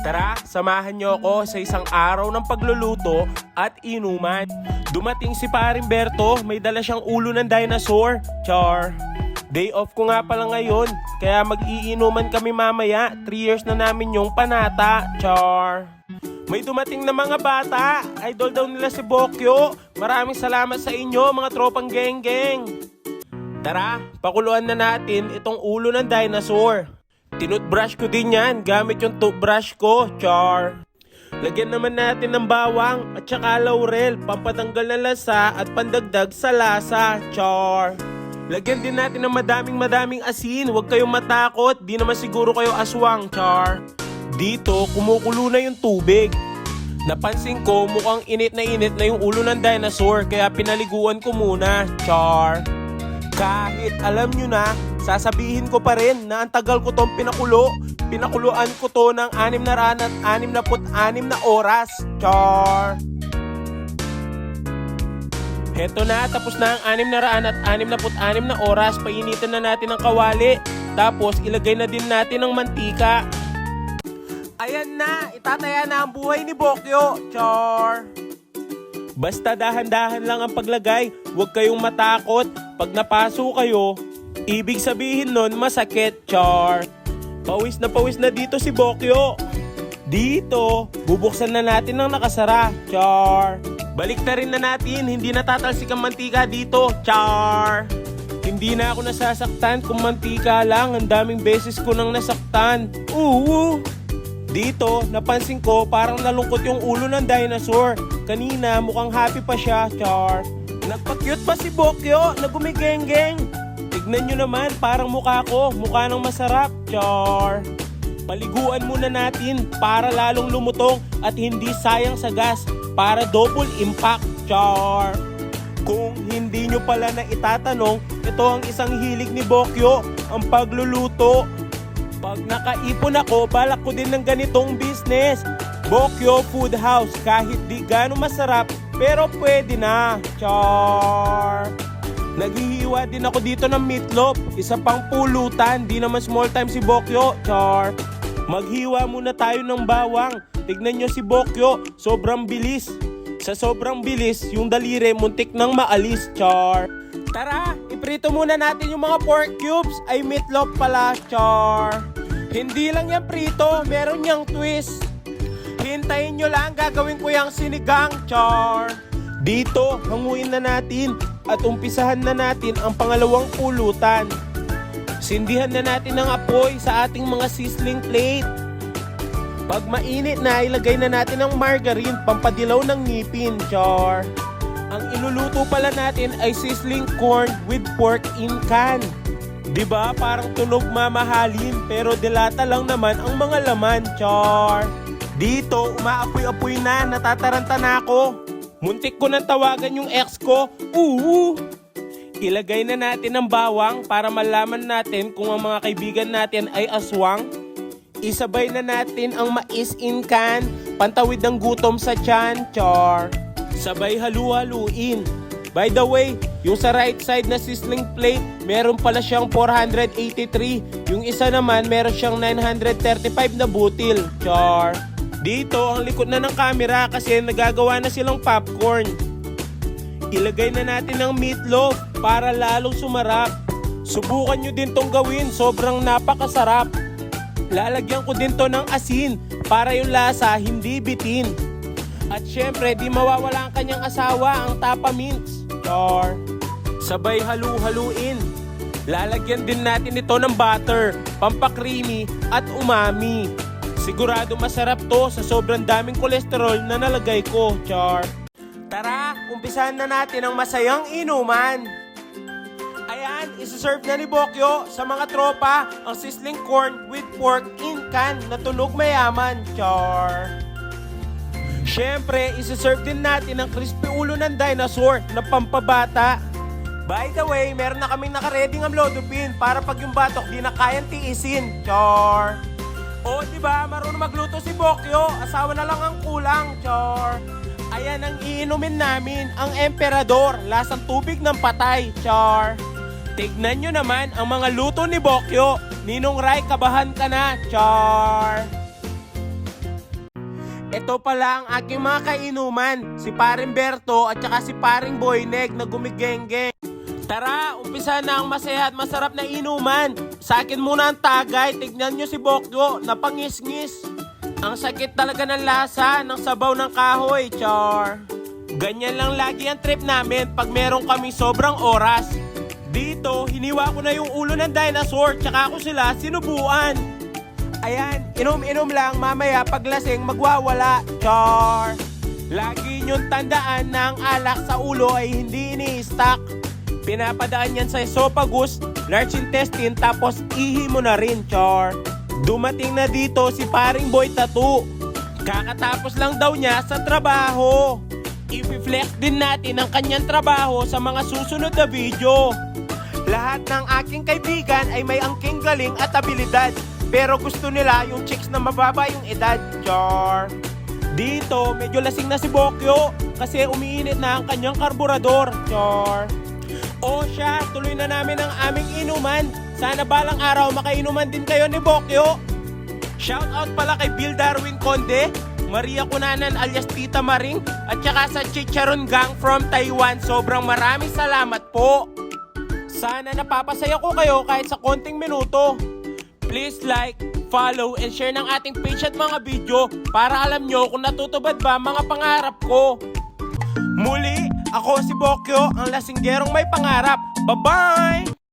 Tara, samahan niyo ako sa isang araw ng pagluluto at inuman. Dumating si Paring Berto, may dala siyang ulo ng dinosaur. Char. Day off ko nga pala ngayon, kaya mag-iinuman kami mamaya. 3 years na namin yung panata. Char. May dumating na mga bata. Idol daw nila si Bokyo. Maraming salamat sa inyo mga tropang geng-geng. Tara, pakuluan na natin itong ulo ng dinosaur. Tinutbrush ko din yan gamit yung toothbrush ko, char. Lagyan naman natin ng bawang at saka laurel, pampatanggal ng lasa at pandagdag sa lasa, char. Lagyan din natin ng madaming asin, huwag kayong matakot, di naman siguro kayo aswang, char. Dito, kumukulo na yung tubig. Napansin ko mukhang init na yung ulo ng dinosaur kaya pinaliguan ko muna, char. Kahit alam nyo na, sasabihin ko pa rin na ang tagal ko tong pinakulo. Pinakuluan ko to ng 666 na oras. Char! Heto na, tapos na ang 666 na oras. Painitan na natin ang kawali. Tapos ilagay na din natin ang mantika. Ayan na, itataya na ang buhay ni Bokyo. Char! Basta dahan-dahan lang ang paglagay, huwag kayong matakot. Pag napaso kayo, ibig sabihin nun masakit, char. Pawis na dito si Bokyo. Dito, bubuksan na natin ng nakasara, char. Balik na rin na natin, hindi natatalsik ang mantika dito, char. Hindi na ako nasasaktan kung mantika lang, ang daming beses ko nang nasaktan. Dito, napansin ko parang nalungkot yung ulo ng dinosaur. Kanina, mukhang happy pa siya, char. Nagpa-cute pa si Bokyo na gumigeng-geng. Tignan nyo naman, parang mukha ko, mukha ng masarap, char. Paliguan muna natin para lalong lumutong at hindi sayang sa gas para double impact, char. Kung hindi nyo pala na itatanong, ito ang isang hilig ni Bokyo, ang pagluluto. Pag nakaipon ako, balak ko din ng ganitong business. Bokyo Food House, kahit di gano'ng masarap, pero pwede na, char. Naghihiwa din ako dito ng meatloaf, isa pang pulutan, di naman small time si Bokyo, char. Maghiwa muna tayo ng bawang. Tignan nyo si Bokyo, sobrang bilis. Sa sobrang bilis, yung daliri muntik nang maalis, char. Tara, iprito muna natin yung mga pork cubes. Ay, meatloaf pala, char. Hindi lang yan prito, meron yang twist. Hintayin nyo lang, gagawin ko yung sinigang, char. Dito, hanguin na natin at umpisahan na natin ang pangalawang pulutan. Sindihan na natin ang apoy sa ating mga sizzling plate. Pag mainit na, ilagay na natin ang margarine, pampadilaw ng ngipin, char. Ang iluluto pala natin ay sizzling corn with pork in can. Diba parang tunog mamahalin pero dilata lang naman ang mga laman, char. Dito, umaapoy-apoy na, natataranta na ako. Muntik ko nang tawagan yung ex ko. Ilagay na natin ang bawang para malaman natin kung ang mga kaibigan natin ay aswang. Isabay na natin ang mais in can, pantawid ng gutom sa tiyan, char. Sabay halu-haluin. By the way, yung sa right side na sizzling plate, meron pala siyang 483. Yung isa naman, meron siyang 935 na butil, char. Dito, ang likod na ng camera kasi nagagawa na silang popcorn. Ilagay na natin ang meatloaf para lalong sumarap. Subukan nyo din tong gawin, sobrang napakasarap. Lalagyan ko din to ng asin para yung lasa hindi bitin. At syempre, di mawawala ang kanyang asawa, ang Tapa Mints. Char. Sabay halu-haluin. Lalagyan din natin ito ng butter, pampakreamy at umami. Sigurado masarap to sa sobrang daming kolesterol na nalagay ko, char. Tara, umpisahan na natin ang masayang inuman. Ayan, isi-serve na ni Bokyo sa mga tropa ang sizzling corn with pork in can na tunog mayaman, char. Siyempre, isi-serve din natin ang crispy ulo ng dinosaur na pampabata. By the way, meron na kaming nakareding ang lodupin para pag yung batok di na kayang tiisin, char. O, diba, marunong magluto si Bokyo, asawa na lang ang kulang, char. Ayan ang iinumin namin, ang Emperador, lasang tubig ng patay, char. Tignan nyo naman ang mga luto ni Bokyo. Ninong Rai, kabahan ka na, char. Ito pala ang aking mga kainuman, si Paring Berto at saka si Paring Boyneg na gumigenggeng. Tara, umpisa na ang masaya at masarap na inuman. Sa akin muna ang tagay, tignan nyo si Bokyo, napangis-ngis. Ang sakit talaga ng lasa ng sabaw ng kahoy, char. Ganyan lang lagi ang trip namin pag meron kami sobrang oras. Dito, hiniwa ko na yung ulo ng dinosaur, tsaka ko sila sinubuan. Ayan, inom-inom lang, mamaya paglasing magwawala, char. Lagi nyong tandaan na ang alak sa ulo ay hindi ini-stock. Pinapadaan yan sa esophagus, large intestine, tapos ihi mo na rin, char. Dumating na dito si Paring Boy Tattoo. Kakatapos lang daw niya sa trabaho. I-flex din natin ang kanyang trabaho sa mga susunod na video. Lahat ng aking kaibigan ay may angking galing at abilidad. Pero gusto nila yung chicks na mababa yung edad, char. Dito, medyo lasing na si Bokyo kasi umiinit na ang kanyang karburador, char. O siya, tuloy na namin ang aming inuman. Sana balang araw makainuman din kayo ni Bokyo. Shoutout pala kay Bill Darwin Conde, Maria Cunanan alias Tita Maring, at saka sa Chicharon Gang from Taiwan. Sobrang maraming salamat po. Sana napapasaya ko kayo kahit sa konting minuto. Please like, follow, and share ng ating page at mga video para alam nyo kung natutupad ba mga pangarap ko. Muli, ako si Bokyo, ang lasinggerong may pangarap. Bye-bye!